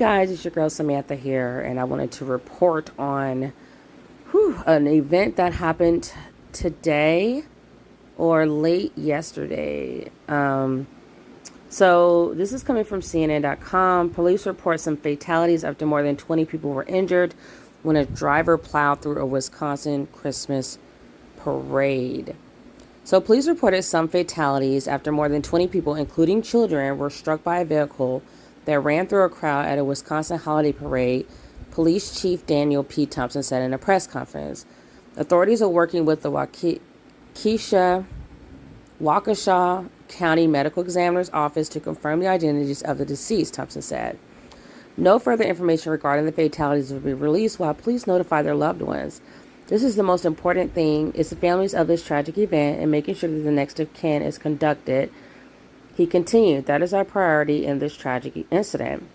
guys, it's your girl Samantha here, and I wanted to report on an event that happened today or late yesterday. So this is coming from CNN.com. Police report some fatalities after more than 20 people were injured when a driver plowed through a Wisconsin Christmas parade. So police reported some fatalities after more than 20 people, including children, were struck by a vehicle that ran through a crowd at a Wisconsin holiday parade, Police Chief Daniel P. Thompson said in a press conference. Authorities are working with the Waukesha County Medical Examiner's Office to confirm the identities of the deceased, Thompson said. No further information regarding the fatalities will be released while police notify their loved ones. This is the most important thing, is the families of this tragic event and making sure that the next of kin is conducted. He continued, that is our priority in this tragic incident.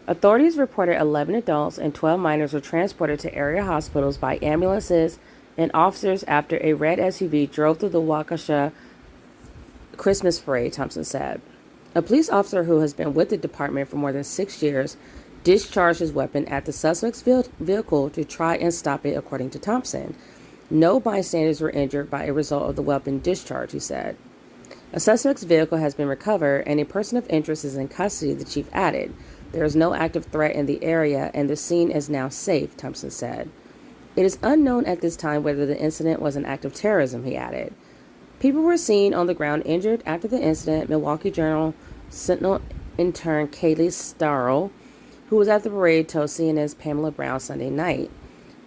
Authorities reported 11 adults and 12 minors were transported to area hospitals by ambulances and officers after a red SUV drove through the Waukesha Christmas parade, Thompson said. A police officer who has been with the department for more than 6 years discharged his weapon at the suspect's vehicle to try and stop it, according to Thompson. No bystanders were injured by a result of the weapon discharge, he said. A suspect's vehicle has been recovered and a person of interest is in custody, the chief added. There is no active threat in the area and the scene is now safe, Thompson said. It is unknown at this time whether the incident was an act of terrorism, he added. People were seen on the ground injured after the incident, Milwaukee Journal Sentinel intern Kaylee Starrell, who was at the parade, told CNN's Pamela Brown Sunday night.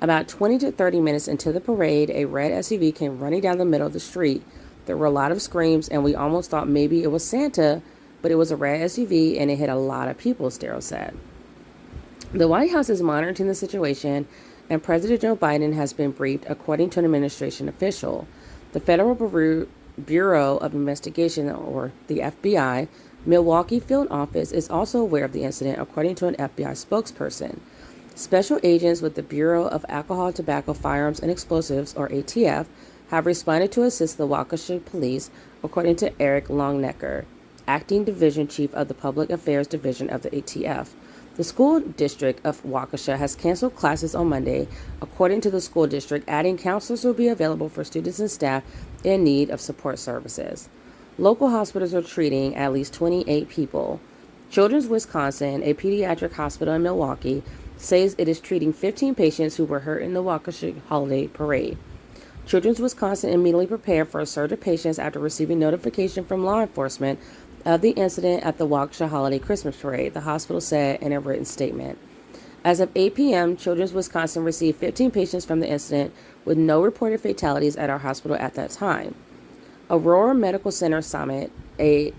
About 20 to 30 minutes into the parade, a red SUV came running down the middle of the street. There were a lot of screams, and we almost thought maybe it was Santa, but it was a red SUV, and it hit a lot of people, Starrell said. The White House is monitoring the situation, and President Joe Biden has been briefed, according to an administration official. The Federal Bureau of Investigation, or the FBI, Milwaukee Field Office is also aware of the incident, according to an FBI spokesperson. Special agents with the Bureau of Alcohol, Tobacco, Firearms, and Explosives, or ATF, have responded to assist the Waukesha Police, according to Eric Longnecker, Acting Division Chief of the Public Affairs Division of the ATF. The school district of Waukesha has canceled classes on Monday, according to the school district, adding counselors will be available for students and staff in need of support services. Local hospitals are treating at least 28 people. Children's Wisconsin, a pediatric hospital in Milwaukee, says it is treating 15 patients who were hurt in the Waukesha holiday parade. Children's Wisconsin immediately prepared for a surge of patients after receiving notification from law enforcement of the incident at the Waukesha holiday Christmas parade, the hospital said in a written statement. As of 8 p.m., Children's Wisconsin received 15 patients from the incident, with no reported fatalities at our hospital at that time. Aurora Medical Center Summit, a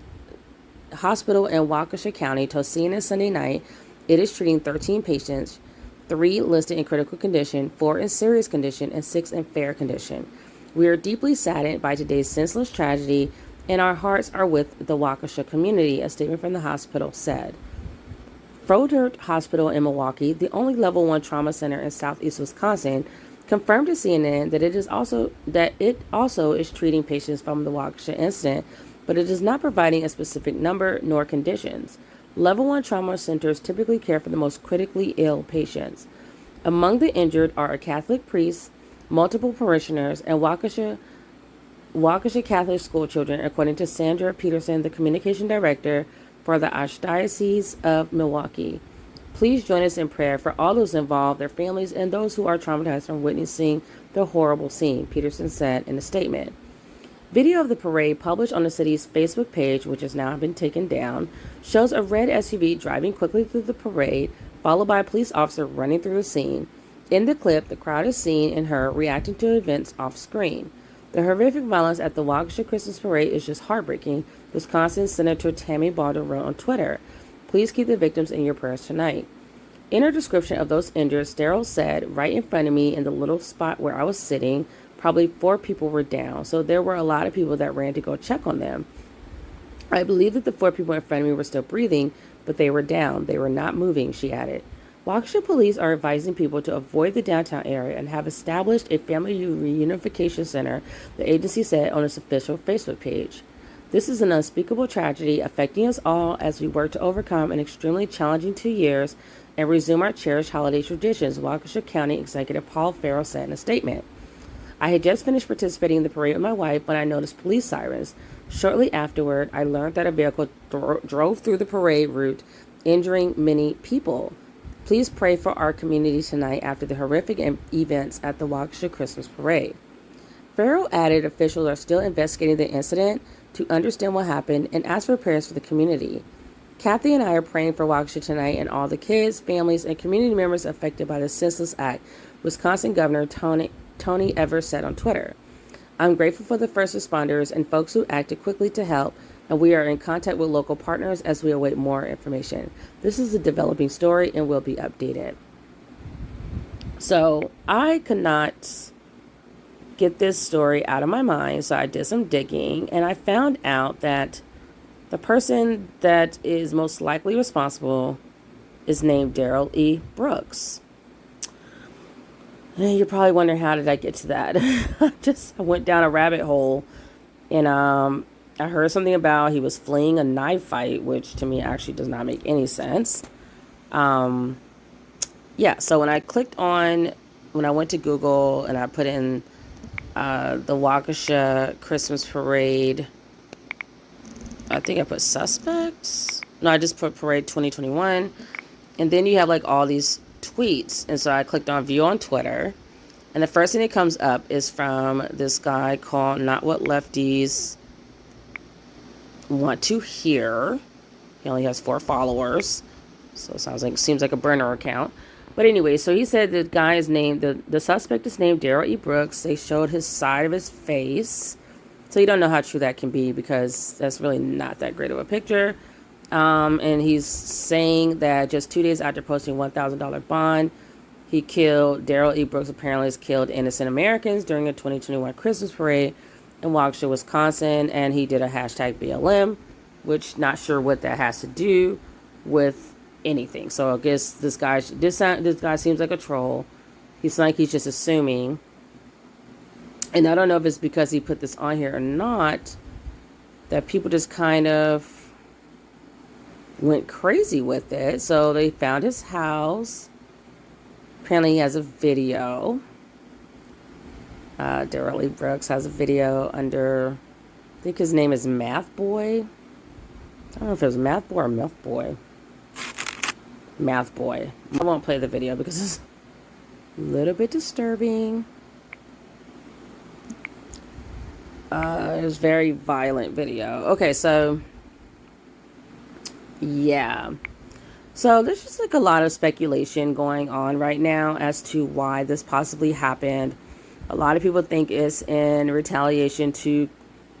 hospital in Waukesha County, told CNN Sunday night it is treating 13 patients, 3 listed in critical condition, 4 in serious condition, and 6 in fair condition. We are deeply saddened by today's senseless tragedy, and our hearts are with the Waukesha community, a statement from the hospital said. Froedtert Hospital in Milwaukee, the only level 1 trauma center in southeast Wisconsin, confirmed to CNN that it also is treating patients from the Waukesha incident, but it is not providing a specific number nor conditions. Level 1 trauma centers typically care for the most critically ill patients. Among the injured are a Catholic priest, multiple parishioners, and Waukesha Catholic school children, according to Sandra Peterson, the communication director for the Archdiocese of Milwaukee. Please join us in prayer for all those involved, their families, and those who are traumatized from witnessing the horrible scene, Peterson said in a statement. Video of the parade published on the city's Facebook page, which has now been taken down, shows a red SUV driving quickly through the parade, followed by a police officer running through the scene. In the clip, the crowd is seen and heard reacting to events off screen. The horrific violence at the Waukesha Christmas parade is just heartbreaking, Wisconsin Senator Tammy Balder wrote on Twitter. Please keep the victims in your prayers tonight. In her description of those injured, Starrell said, right in front of me in the little spot where I was sitting, probably 4 people were down, so there were a lot of people that ran to go check on them. I believe that the 4 people in front of me were still breathing, but they were down. They were not moving, she added. Waukesha police are advising people to avoid the downtown area and have established a family reunification center, the agency said on its official Facebook page. This is an unspeakable tragedy affecting us all as we work to overcome an extremely challenging 2 years and resume our cherished holiday traditions, Waukesha County Executive Paul Farrell said in a statement. I had just finished participating in the parade with my wife when I noticed police sirens. Shortly afterward, I learned that a vehicle drove through the parade route, injuring many people. Please pray for our community tonight after the horrific events at the Waukesha Christmas parade. Farrell added officials are still investigating the incident to understand what happened and ask for prayers for the community. Kathy and I are praying for Waukesha tonight and all the kids, families, and community members affected by the senseless act, Wisconsin Governor Tony Evers said on Twitter. I'm grateful for the first responders and folks who acted quickly to help, and we are in contact with local partners as we await more information. This is a developing story and will be updated. So I could not get this story out of my mind, so I did some digging, and I found out that the person that is most likely responsible is named Daryl E. Brooks. And you're probably wondering, how did I get to that? I went down a rabbit hole, and I heard something about he was fleeing a knife fight, which to me actually does not make any sense. So when I went to Google and I put in the Waukesha Christmas parade, I think I put suspects. No, I just put parade 2021. And then you have like all these tweets. And so I clicked on view on Twitter. And the first thing that comes up is from this guy called Not What Lefties Want to Hear. He only has 4 followers. So it seems like a burner account. But anyway, so he said the guy is named, the suspect is named Daryl E. Brooks. They showed his side of his face. So you don't know how true that can be because that's really not that great of a picture. And he's saying that just 2 days after posting $1,000 bond, Daryl E. Brooks apparently has killed innocent Americans during a 2021 Christmas parade in Waukesha, Wisconsin. And he did a hashtag BLM, which not sure what that has to do with anything. So I guess this guy seems like a troll. He's just assuming. And I don't know if it's because he put this on here or not, that people just kind of went crazy with it. So they found his house. Apparently he has a video. Daryl E. Brooks has a video under, I think his name is Math Boy. I don't know if it was Math Boy or Milf Boy. Math Boy. I won't play the video because it's a little bit disturbing. It was a very violent video. Okay, so yeah. So there's just like a lot of speculation going on right now as to why this possibly happened. A lot of people think it's in retaliation to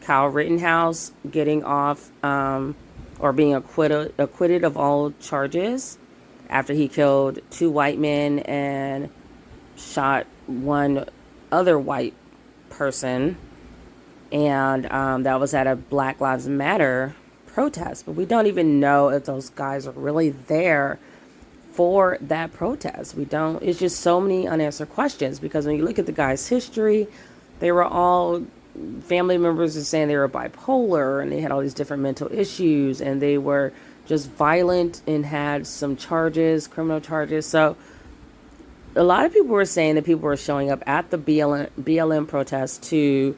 Kyle Rittenhouse getting off or being acquitted of all charges after he killed 2 white men and shot 1 other white person. And that was at a Black Lives Matter protest. But we don't even know if those guys are really there for that protest. It's just so many unanswered questions, because when you look at the guy's history, they were all family members are saying they were bipolar and they had all these different mental issues and they were just violent and had some criminal charges. So a lot of people were saying that people were showing up at the BLM protest to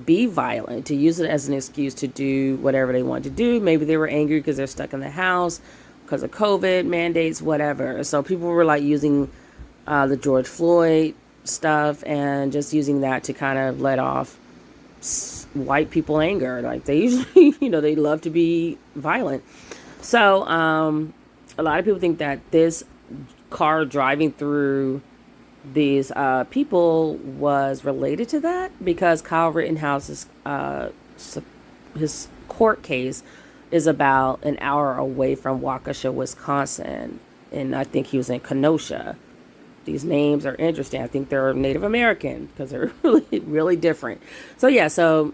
be violent, to use it as an excuse to do whatever they wanted to do. Maybe they were angry because they're stuck in the house because of COVID mandates, whatever. So people were like using the George Floyd stuff and just using that to kind of let off white people anger. Like they usually, they love to be violent. So a lot of people think that this car driving through these people was related to that, because Kyle Rittenhouse's his court case is about an hour away from Waukesha, Wisconsin, and I think he was in Kenosha. These names are interesting. I think they're Native American because they're really, really different. So yeah, so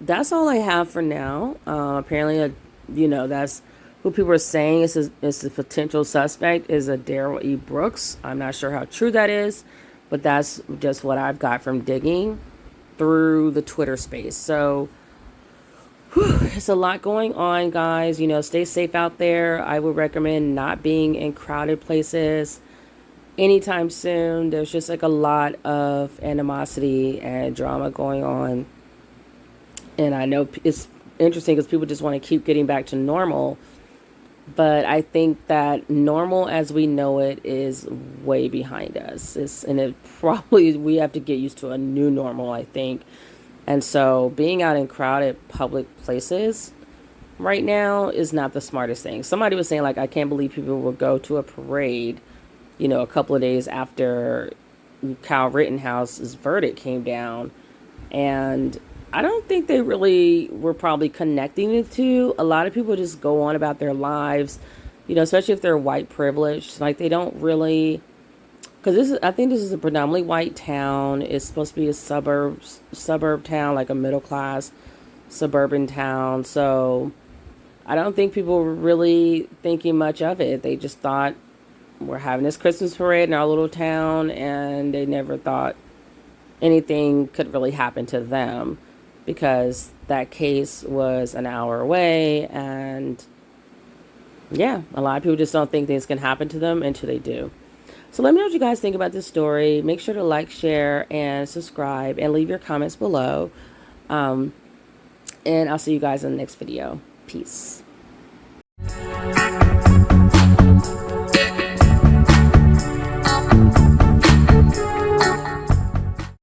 that's all I have for now. Apparently, that's who people are saying is the potential suspect is a Daryl E. Brooks. I'm not sure how true that is, but that's just what I've got from digging through the Twitter space. So It's a lot going on, guys. You know, stay safe out there. I would recommend not being in crowded places anytime soon. There's just like a lot of animosity and drama going on. And I know it's interesting because people just want to keep getting back to normal. But I think that normal as we know it is way behind us. And it probably, we have to get used to a new normal, I think. And so being out in crowded public places right now is not the smartest thing. Somebody was saying, like, I can't believe people will go to a parade, you know, a couple of days after Kyle Rittenhouse's verdict came down. And I don't think they really were probably connecting the two. A lot of people just go on about their lives, you know, especially if they're white privileged. Like, they don't really, because I think this is a predominantly white town. It's supposed to be a suburb town, like a middle class suburban town. So I don't think people were really thinking much of it. They just thought we're having this Christmas parade in our little town, and they never thought anything could really happen to them because that case was an hour away. And yeah, a lot of people just don't think things can happen to them until they do. So let me know what you guys think about this story. Make sure to like, share, and subscribe, and leave your comments below. And I'll see you guys in the next video. Peace.